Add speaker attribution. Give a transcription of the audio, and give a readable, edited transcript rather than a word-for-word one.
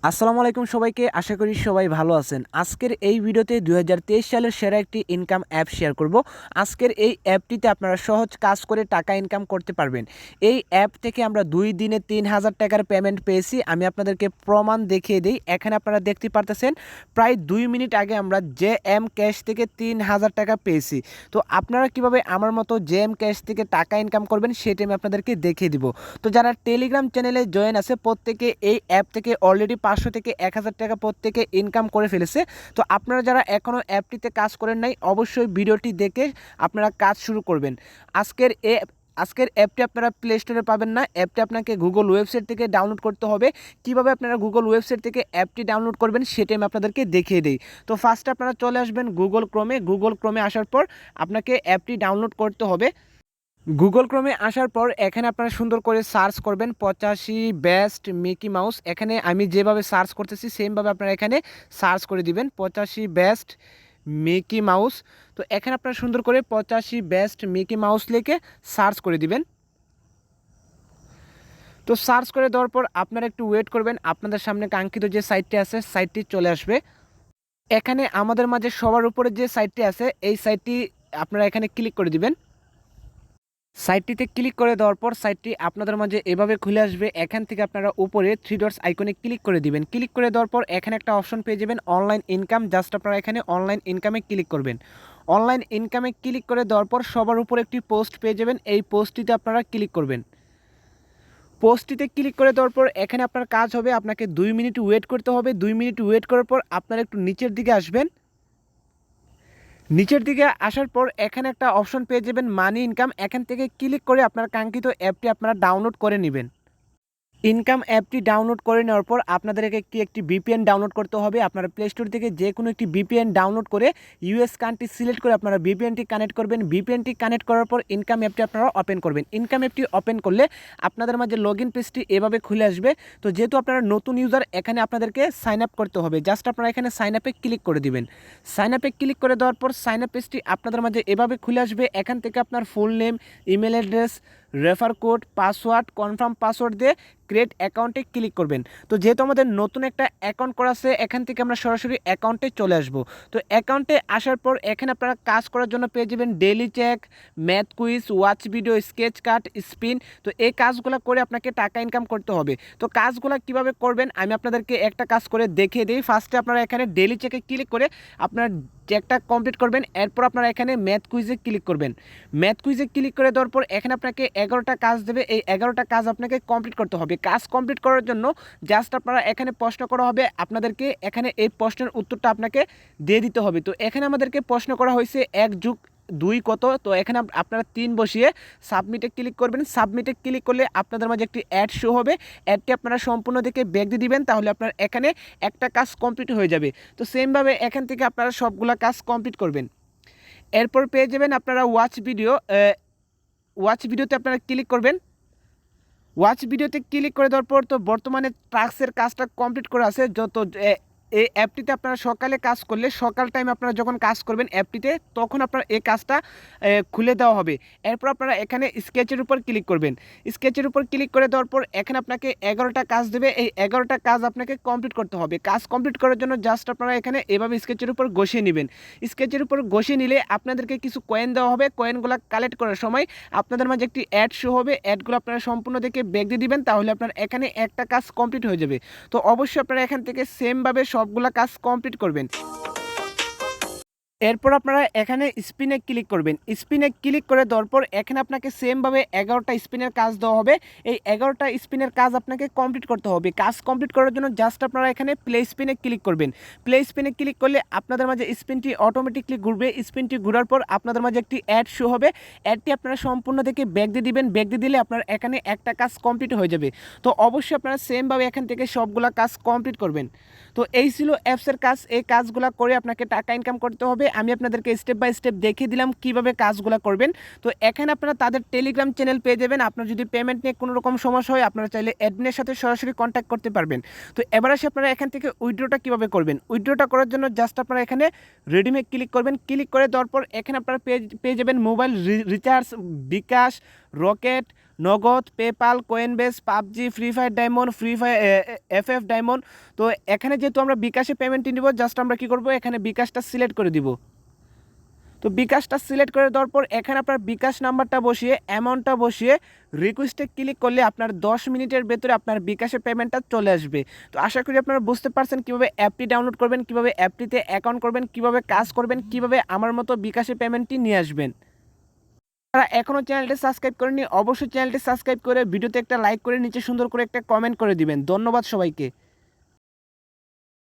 Speaker 1: আসসালামু আলাইকুম সবাইকে, আশা করি সবাই ভালো আছেন। আজকের এই ভিডিওতে 2023 সালের সেরা একটি ইনকাম অ্যাপ শেয়ার করব। আজকের এই অ্যাপটিতে আপনারা সহজ কাজ করে টাকা ইনকাম করতে পারবেন। এই অ্যাপ থেকে আমরা 2 দিনে 3000 টাকার পেমেন্ট পেয়েছি। আমি আপনাদেরকে প্রমাণ দেখিয়ে দিই। এখানে আপনারা দেখতে পারতেছেন প্রায় 2 মিনিট আগে আমরা জেএম ক্যাশ থেকে 3000 টাকা পেয়েছি। তো আপনারা কিভাবে আমার মতো জেএম ক্যাশ থেকে টাকা ইনকাম করবেন সেটা আমি আপনাদেরকে দেখিয়ে দিব। তো যারা টেলিগ্রাম চ্যানেলে জয়েন আছে প্রত্যেকে এই অ্যাপ থেকে অলরেডি 500 থেকে 1000 টাকা প্রত্যেকে ইনকাম করে ফেলেছে। তো আপনারা যারা এখনও অ্যাপটিতে কাজ করেন নাই অবশ্যই ভিডিওটি দেখে আপনারা কাজ শুরু করবেন। আজকের অ্যাপটি আপনারা প্লে স্টোরে পাবেন না, অ্যাপটি আপনাকে গুগল ওয়েবসাইট থেকে ডাউনলোড করতে হবে। কিভাবে আপনারা গুগল ওয়েবসাইট থেকে অ্যাপটি ডাউনলোড করবেন সেটা আমি আপনাদেরকে দেখিয়ে দিই। তো ফার্স্টে আপনারা চলে আসবেন গুগল ক্রোমে আসার পর আপনাকে অ্যাপটি ডাউনলোড করতে হবে। গুগল ক্রোমে আসার পর এখানে আপনারা সুন্দর করে সার্চ করবেন 85 বেস্ট মিকি মাউস। এখানে আমি যেভাবে সার্চ করতেছি সেমভাবে আপনারা এখানে সার্চ করে দিবেন 85 বেস্ট মিকি মাউস। তো এখানে আপনারা সুন্দর করে 85 বেস্ট মিকি মাউস লিখে সার্চ করে দিবেন। তো সার্চ করে দেওয়ার পর আপনারা একটু ওয়েট করবেন, আপনাদের সামনে কাঙ্ক্ষিত যে সাইটটি আছে সাইটটি চলে আসবে। এখানে আমাদের মাঝে সবার উপরে যে সাইটটি আছে এই সাইটটি আপনারা এখানে ক্লিক করে দিবেন। সাইটটিতে ক্লিক করে দেওয়ার পর সাইটটি আপনাদের মাঝে এভাবে খুলে আসবে। এখান থেকে আপনারা উপরে 3 ডটস আইকনে ক্লিক করে দিবেন। ক্লিক করে দেওয়ার পর এখানে একটা অপশন পেয়ে যাবেন অনলাইন ইনকাম। জাস্ট আপনারা এখানে অনলাইন ইনকামে ক্লিক করবেন। অনলাইন ইনকামে ক্লিক করে দেওয়ার পর সবার উপরে একটি পোস্ট পেয়ে যাবেন, এই পোস্টটিতে আপনারা ক্লিক করবেন। পোস্টটিতে ক্লিক করে দেওয়ার পর এখানে আপনার কাজ হবে, আপনাকে 2 মিনিট ওয়েট করতে হবে। 2 মিনিট ওয়েট করার পর আপনারা একটু নিচের দিকে আসবেন। নিচের দিকে আসার পর এখানে একটা অপশন পেয়ে যাবেন মানি ইনকাম। এখান থেকে ক্লিক করে আপনার কাঙ্ক্ষিত অ্যাপটি আপনারা ডাউনলোড করে নেবেন। ইনকাম অ্যাপটি ডাউনলোড করে নেওয়ার পর আপনাদেরকে একটি ভিপিএন ডাউনলোড করতে হবে। আপনারা প্লে স্টোর থেকে যে কোনো একটি ভিপিএন ডাউনলোড করে ইউএস কান্ট্রি সিলেক্ট করে আপনারা ভিপিএনটি কানেক্ট করবেন। ভিপিএনটি কানেক্ট করার পর ইনকাম অ্যাপটি আপনারা ওপেন করবেন। ইনকাম অ্যাপটি ওপেন করলে আপনাদের মাঝে লগ ইন পেজটি এভাবে খুলে আসবে। তো যেহেতু আপনারা নতুন ইউজার এখানে আপনাদেরকে সাইন আপ করতে হবে। জাস্ট আপনারা এখানে সাইন আপে ক্লিক করে দিবেন। সাইন আপে ক্লিক করে দেওয়ার পর সাইন আপ পেজটি আপনাদের মাঝে এভাবে খুলে আসবে। এখান থেকে আপনার full name, email address, refer code, password, confirm password দিয়ে ক্রিয়েট অ্যাকাউন্টে ক্লিক করবেন। তো যেহেতু আমাদের নতুন একটা অ্যাকাউন্ট করা আছে এখান থেকে আমরা সরাসরি অ্যাকাউন্টে চলে আসব। তো অ্যাকাউন্টে আসার পর এখানে আপনারা কাজ করার জন্য পেয়ে যাবেন daily check, math quiz, watch video, scratch card, spin. তো এই কাজগুলো করে আপনাকে টাকা ইনকাম করতে হবে। তো কাজগুলো কিভাবে করবেন আমি আপনাদেরকে একটা কাজ করে দেখিয়ে দিই। ফার্স্টে আপনারা এখানে ডেইলি চেকে ক্লিক করে আপনার চেকটা কমপ্লিট করবেন। এরপর আপনারা এখানে ম্যাথ কুইজে ক্লিক করবেন। ম্যাথ কুইজে ক্লিক করে দেওয়ার পর এখানে আপনাকে 11টা কাজ দেবে। এই 11টা কাজ আপনাকে কমপ্লিট করতে হবে। কাজ কমপ্লিট করার জন্য জাস্ট আপনারা এখানে প্রশ্ন করা হবে, আপনাদেরকে এখানে এই প্রশ্নের উত্তরটা আপনাকে দিয়ে দিতে হবে। তো এখানে আমাদেরকে প্রশ্ন করা হয়েছে 1+2 কত। তো এখানে আপনারা 3 বসিয়ে সাবমিটে ক্লিক করবেন। সাবমিটে ক্লিক করলে আপনাদের মাঝে একটি অ্যাড শো হবে। অ্যাডটি আপনারা সম্পূর্ণ দেখে ব্যাক দিয়ে দিবেন, তাহলে আপনার এখানে একটা কাজ কমপ্লিট হয়ে যাবে। তো সেমভাবে এখান থেকে আপনারা সবগুলা কাজ কমপ্লিট করবেন। এরপর পেয়ে যাবেন আপনারা ওয়াচ ভিডিওতে আপনারা ক্লিক করবেন। ওয়াচ ভিডিওতে ক্লিক করে দেওয়ার পর তো বর্তমানে টাস্কের কাজটা কমপ্লিট করা আছে। এই অ্যাপটিতে আপনারা সকালে কাজ করলে সকাল টাইমে আপনারা যখন কাজ করবেন অ্যাপটিতে তখন আপনার এই কাজটা খুলে দেওয়া হবে। এরপর আপনারা এখানে স্কেচের উপর ক্লিক করবেন। স্কেচের উপর ক্লিক করে দেওয়ার পর এখানে আপনাকে 11টা কাজ দেবে। এই 11টা কাজ আপনাকে কমপ্লিট করতে হবে। কাজ কমপ্লিট করার জন্য জাস্ট আপনারা এখানে এভাবে স্কেচের উপর ঘষিয়ে নেবেন। স্কেচের উপর ঘষিয়ে নিলে আপনাদেরকে কিছু কয়েন দেওয়া হবে। কয়েনগুলো কালেক্ট করার সময় আপনাদের মাঝে একটি অ্যাড শো হবে। অ্যাডগুলো আপনারা সম্পূর্ণ দেখে ব্যাক দিয়ে দিবেন, তাহলে আপনার এখানে একটা কাজ কমপ্লিট হয়ে যাবে। তো অবশ্যই আপনারা এখান থেকে সেমভাবে সবগুলা কাজ কমপ্লিট করবেন। এরপর আপনারা এখানে স্পিনে ক্লিক করবেন। স্পিনে ক্লিক করে দেওয়ার পর এখানে আপনাকে সেমভাবে 11টা স্পিনের কাজ দেওয়া হবে। এই 11টা স্পিনের কাজ আপনাকে কমপ্লিট করতে হবে। কাজ কমপ্লিট করার জন্য জাস্ট আপনারা এখানে প্লে স্পিনে ক্লিক করবেন। প্লে স্পিনে ক্লিক করলে আপনাদের মাঝে স্পিনটি অটোমেটিকলি ঘুরবে। স্পিনটি ঘোরার পর আপনাদের মাঝে একটি অ্যাড শো হবে। অ্যাডটি আপনারা সম্পূর্ণ থেকে ব্যাক দিয়ে দিবেন। ব্যাক দিয়ে দিলে আপনার এখানে একটা কাজ কমপ্লিট হয়ে যাবে। তো অবশ্যই আপনারা সেমভাবে এখান থেকে সবগুলা কাজ কমপ্লিট করবেন। তো এই ছিল অ্যাপসের কাজ। এই কাজগুলো করে আপনাকে টাকা ইনকাম করতে হবে। আমি আপনাদেরকে স্টেপ বাই স্টেপ দেখিয়ে দিলাম কিভাবে কাজগুলো করবেন। তো এখানে আপনারা তাদের টেলিগ্রাম চ্যানেল পেয়ে যাবেন। আপনার যদি পেমেন্ট নিয়ে কোনো রকম সমস্যা হয় আপনারা চাইলে অ্যাডমিনের সাথে সরাসরি কন্ট্যাক্ট করতে পারবেন। তো এবার আসে আপনারা এখান থেকে উইথড্রটা কীভাবে করবেন। উইথড্রটা করার জন্য জাস্ট আপনারা এখানে রেডিমে ক্লিক করবেন। ক্লিক করে দেওয়ার পর এখানে আপনারা পেয়ে যাবেন mobile recharge, bKash, Rocket, Nagad, PayPal, Coinbase, PUBG, Free Fire diamond, Free Fire FF diamond. তো এখানে যেহেতু আমরা বিকাশে পেমেন্টটি নিব, জাস্ট আমরা কী করবো, এখানে বিকাশটা সিলেক্ট করে দিব। তো বিকাশটা সিলেক্ট করে দেওয়ার পর এখানে আপনার বিকাশ নাম্বারটা বসিয়ে অ্যামাউন্টটা বসিয়ে রিকোয়েস্টে ক্লিক করলে আপনার 10 মিনিটের ভেতরে আপনার বিকাশে পেমেন্টটা চলে আসবে। তো আশা করি আপনারা বুঝতে পারছেন কীভাবে অ্যাপটি ডাউনলোড করবেন, কীভাবে অ্যাপটিতে অ্যাকাউন্ট করবেন, কীভাবে কাজ করবেন, কীভাবে আমার মতো বিকাশে পেমেন্টটি নিয়ে আসবেন। যারা এখনও চ্যানেলটি সাবস্ক্রাইব করেননি অবশ্যই চ্যানেলটি সাবস্ক্রাইব করে ভিডিওতে একটা লাইক করে নিচে সুন্দর করে একটা কমেন্ট করে দিবেন। ধন্যবাদ সবাইকে।